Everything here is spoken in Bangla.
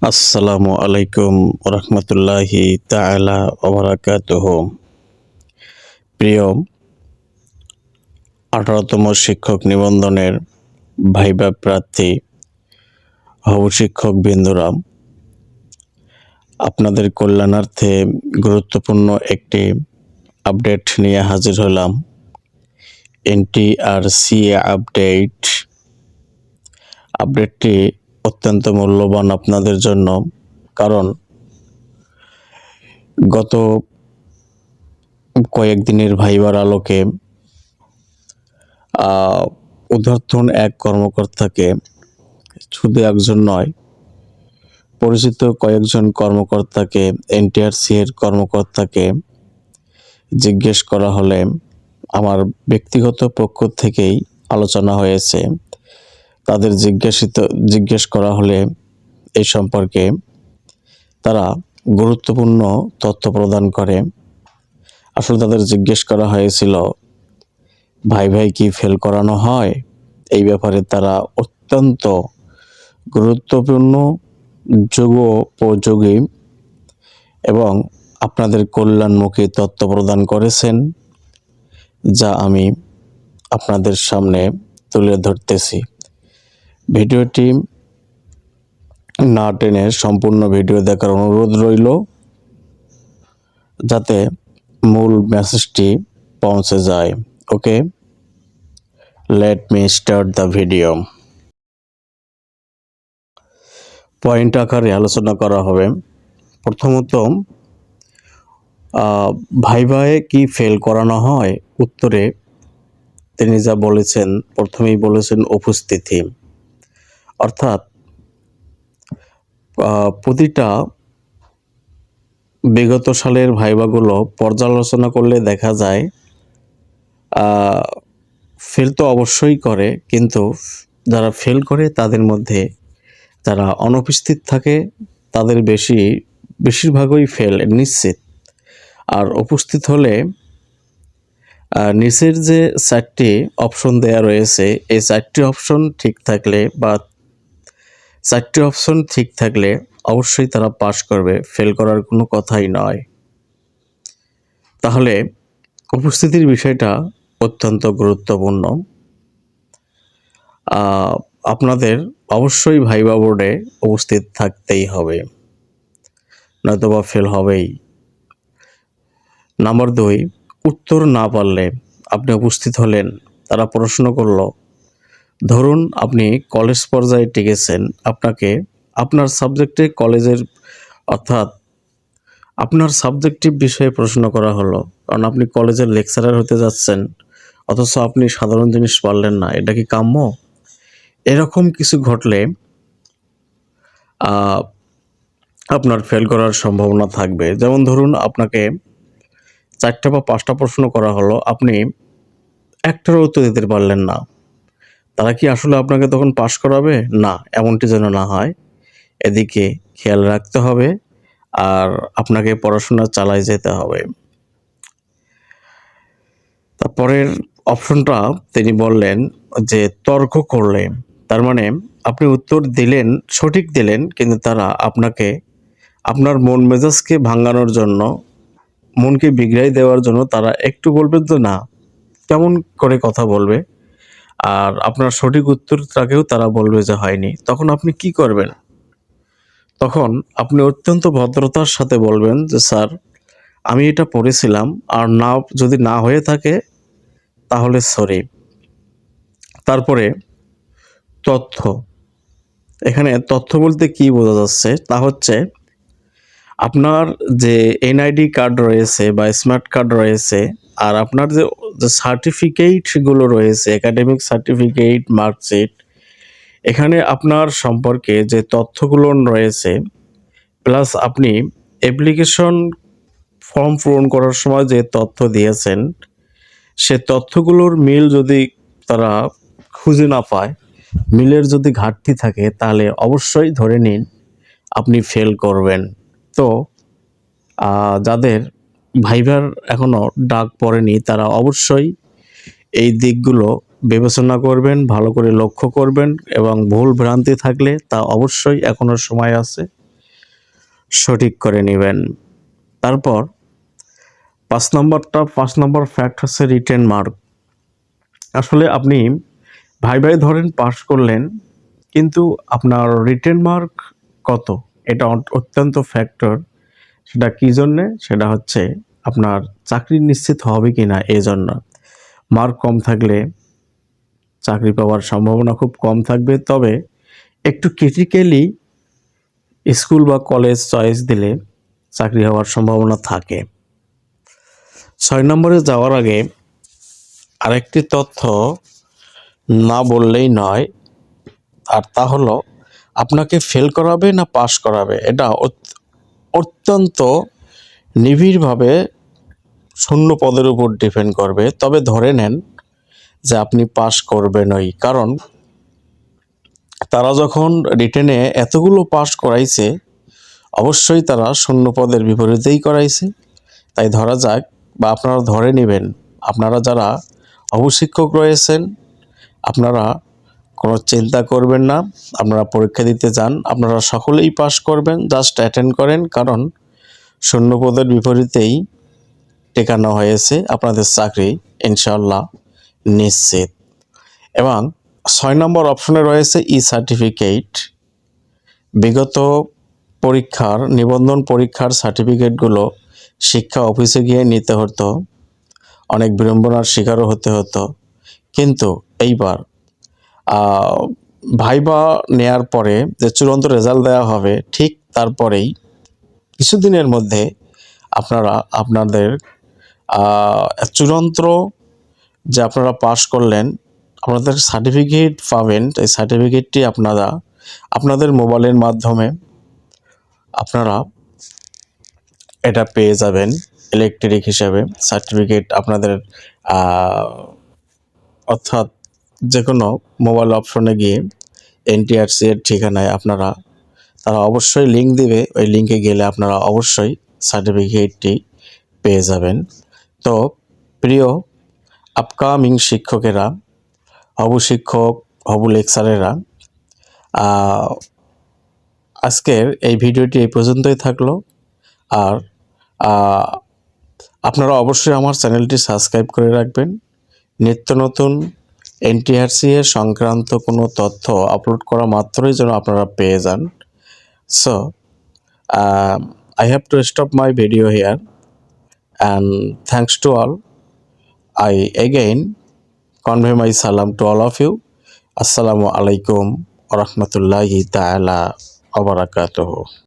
আসসালামু আলাইকুম রহমতুল্লাহি তাআলা ওয়া বারাকাতুহু। প্রিয় 18তম শিক্ষক নিবন্ধনের ভাইবা প্রার্থী হবু শিক্ষক বৃন্দরা, আপনাদের কল্যাণার্থে গুরুত্বপূর্ণ একটি আপডেট নিয়ে হাজির হলাম। এনটিআরসিএ আপডেটটি অত্যন্ত মূল্যবান আপনাদের জন্য, কারণ গত কয়েকদিনের ভাইবার আলোকে ঊর্ধ্বতন এক কর্মকর্তাকে, শুধু একজন নয়, পরিচিত কয়েকজন কর্মকর্তাকে, এনটিআরসি এর কর্মকর্তাকে জিজ্ঞেস করা হলে আমার ব্যক্তিগত পক্ষ থেকেই আলোচনা হয়েছে। তাদের জিজ্ঞেস করা হলে এই সম্পর্কে তারা গুরুত্বপূর্ণ তথ্য প্রদান করে। আসলে তাদের জিজ্ঞেস করা হয়েছিল, ভাই কি ফেল করানো হয়? এই ব্যাপারে তারা অত্যন্ত গুরুত্বপূর্ণ, যুগোপযোগী এবং আপনাদের কল্যাণমুখী তথ্য প্রদান করেছেন, যা আমি আপনাদের সামনে তুলে ধরতেছি। ভিডিওটি না টেনে সম্পূর্ণ ভিডিও দেখার অনুরোধ রইল, যাতে মূল মেসেজটি পৌঁছে যায়। Okay, let me start the video. Point আকারে আলোচনা করা হবে। প্রথমত, ভাইভায় কি ফেল করানো হয়? উত্তরে তিনি যা বলেছেন, প্রথমেই বলেছেন উপস্থিতি। অর্থাৎ প্রতিটা বিগত সালের ভাইভাগুলো পর্যালোচনা করলে দেখা যায় ফেল তো অবশ্যই করে, কিন্তু যারা ফেল করে তাদের মধ্যে যারা অনুপস্থিত থাকে তাদের বেশিরভাগই ফেল নিশ্চিত। আর উপস্থিত হলে নিচের যে 4টি অপশন দেয়া রয়েছে, এই 4টি অপশন ঠিক থাকলে বা 4টি অপশন ঠিক থাকলে অবশ্যই তারা পাস করবে, ফেল করার কোনো কথাই নয়। তাহলে উপস্থিতির বিষয়টা অত্যন্ত গুরুত্বপূর্ণ। আপনাদের অবশ্যই ভাইবা বোর্ডে উপস্থিত থাকতেই হবে, নয়তোবা ফেল হবেই। নাম্বার 2, উত্তর না পারলে আপনি উপস্থিত হলেন, তারা প্রশ্ন করলো, ধরুন আপনি কলেজ পর্যায়ে টিকেছেন, আপনাকে আপনার সাবজেক্টে কলেজের অর্থাৎ আপনার সাবজেক্টিভ বিষয়ে প্রশ্ন করা হলো, কারণ আপনি কলেজের লেকচারার হতে যাচ্ছেন, অথচ আপনি সাধারণ জিনিস পারলেন না। এটা কি কাম্য? এরকম কিছু ঘটলে আপনার ফেল করার সম্ভাবনা থাকবে। যেমন ধরুন, আপনাকে 4টা বা 5টা প্রশ্ন করা হলো, আপনি একটারও উত্তর দিতে পারলেন না। তারা কি আসলে আপনাকে তখন পাস করাবে? না, এমনটি যেন না হয়, এদিকে খেয়াল রাখতে হবে আর আপনাকে পড়াশোনা চালায় যেতে হবে। তারপরের অপশনটা তিনি বললেন যে তর্ক করলে, তার মানে আপনি উত্তর দিলেন, সঠিক দিলেন, কিন্তু তারা আপনাকে আপনার মন মেজাজকে ভাঙানোর জন্য, মনকে বিগড়াই দেওয়ার জন্য তারা একটু বলবেন তো না, কেমন করে কথা বলবে, আর আপনার সঠিক উত্তরটাকেও তারা বলবে যে হয়নি। তখন আপনি কি করবেন? তখন আপনি অত্যন্ত ভদ্রতার সাথে বলবেন যে স্যার, আমি এটা পড়েছিলাম, আর যদি না হয়ে থাকে তাহলে সরি। তারপরে তথ্য, এখানে তথ্য বলতে কি বোঝা যাচ্ছে, তা হচ্ছে আপনার যে এনআইডি কার্ড রয়েছে বা স্মার্ট কার্ড রয়েছে, আর আপনার যে সার্টিফিকেটগুলো রয়েছে, একাডেমিক সার্টিফিকেট, মার্কশিট, এখানে আপনার সম্পর্কে যে তথ্যগুলো রয়েছে, প্লাস আপনি অ্যাপ্লিকেশন ফর্ম পূরণ করার সময় যে তথ্য দিয়েছেন, সে তথ্যগুলোর মিল যদি তারা খুঁজে না পায়, মিলের যদি ঘাটতি থাকে, তাহলে অবশ্যই ধরে নিন আপনি ফেল করবেন। তো যাদের ভাইবার এখনও ডাক পড়েনি, তারা অবশ্যই এই দিকগুলো বিবেচনা করবেন, ভালো করে লক্ষ্য করবেন, এবং ভুল ভ্রান্তি থাকলে তা অবশ্যই এখনও সময় আছে, সঠিক করে নেবেন। তারপর ৫ নম্বর ফ্যাক্ট হচ্ছে রিটেন মার্ক। আসলে আপনি ভাইভাই ধরেন পাস করলেন, কিন্তু আপনার রিটেন মার্ক কত? এটা অত্যন্ত ফ্যাক্টর। সেটা কি জন্যে? সেটা হচ্ছে আপনার চাকরি নিশ্চিত হবে কিনা এজন্য। মার্ক কম থাকলে চাকরি পাওয়ার সম্ভাবনা খুব কম থাকবে, তবে একটু ক্রিটিক্যালি স্কুল বা কলেজ চয়েস দিলে চাকরি হওয়ার সম্ভাবনা থাকে। ৬ নম্বরে যাওয়ার আগে আরেকটি তথ্য না বললেই নয়, আর তা হলো আপনাকে ফেল করাবে না পাস করাবে, এটা অত্যন্ত নিবিড়ভাবে শূন্য পদের উপর ডিপেন্ড করবে। তবে ধরে নেন যে আপনি পাস করবেনই, কারণ তারা যখন রিটেনে এতগুলো পাস করাইছে, অবশ্যই তারা শূন্য পদের বিপরীতেই করাইছে। তাই ধরা যাক, বা আপনারা ধরে নেবেন, আপনারা যারা অবশিক্ষক রয়েছেন, আপনারা কোনো চিন্তা করবেন না। আপনারা পরীক্ষা দিতে যান, আপনারা সকলেই পাস করবেন, জাস্ট অ্যাটেন্ড করেন, কারণ শূন্য পদের বিপরীতেই টেকানো হয়েছে আপনাদের চাকরি ইনশাআল্লাহ নিশ্চিত। এবং ৬ নম্বর অপশনে রয়েছে ই সার্টিফিকেট। বিগত পরীক্ষার নিবন্ধন পরীক্ষার সার্টিফিকেটগুলো শিক্ষা অফিসে গিয়ে নিতে হতো, অনেক বিড়ম্বনার শিকারও হতে হতো। কিন্তু এইবার ভাইবা নেয়ার পরে যে চূড়ান্ত রেজাল্ট দেওয়া হবে, ঠিক তারপরেই কিছুদিনের মধ্যে আপনারা আপনাদের চূড়ান্ত যে আপনারা পাস করলেন, আপনাদের সার্টিফিকেট পাবেন। এই সার্টিফিকেটটি আপনারা আপনাদের মোবাইলের মাধ্যমে আপনারা এটা পেয়ে যাবেন ইলেকট্রিক হিসাবে। সার্টিফিকেট আপনাদের অর্থাৎ যে কোনো মোবাইল অপশনে গিয়ে এনটিআরসি এর ঠিকানায় তারা অবশ্যই লিঙ্ক দিবে, ওই লিঙ্কে গেলে আপনারা অবশ্যই সার্টিফিকেটটি পেয়ে যাবেন। তো প্রিয় আপকামিং শিক্ষকেরা, হবু শিক্ষক, হবু লেকচারেরা, আজকের এই ভিডিওটি এই পর্যন্তই থাকলো। আর আপনারা অবশ্যই আমার চ্যানেলটি সাবস্ক্রাইব করে রাখবেন। নিত্য নতুন এনটিআরসি এর সংক্রান্ত কোনো তথ্য আপলোড করা মাত্রই যেন আপনারা পেয়ে যান। So I have to stop my video here, and thanks to all. I again convey my salam to all of you. Assalamu alaikum wa rahmatullahi ta'ala wa barakatuhu.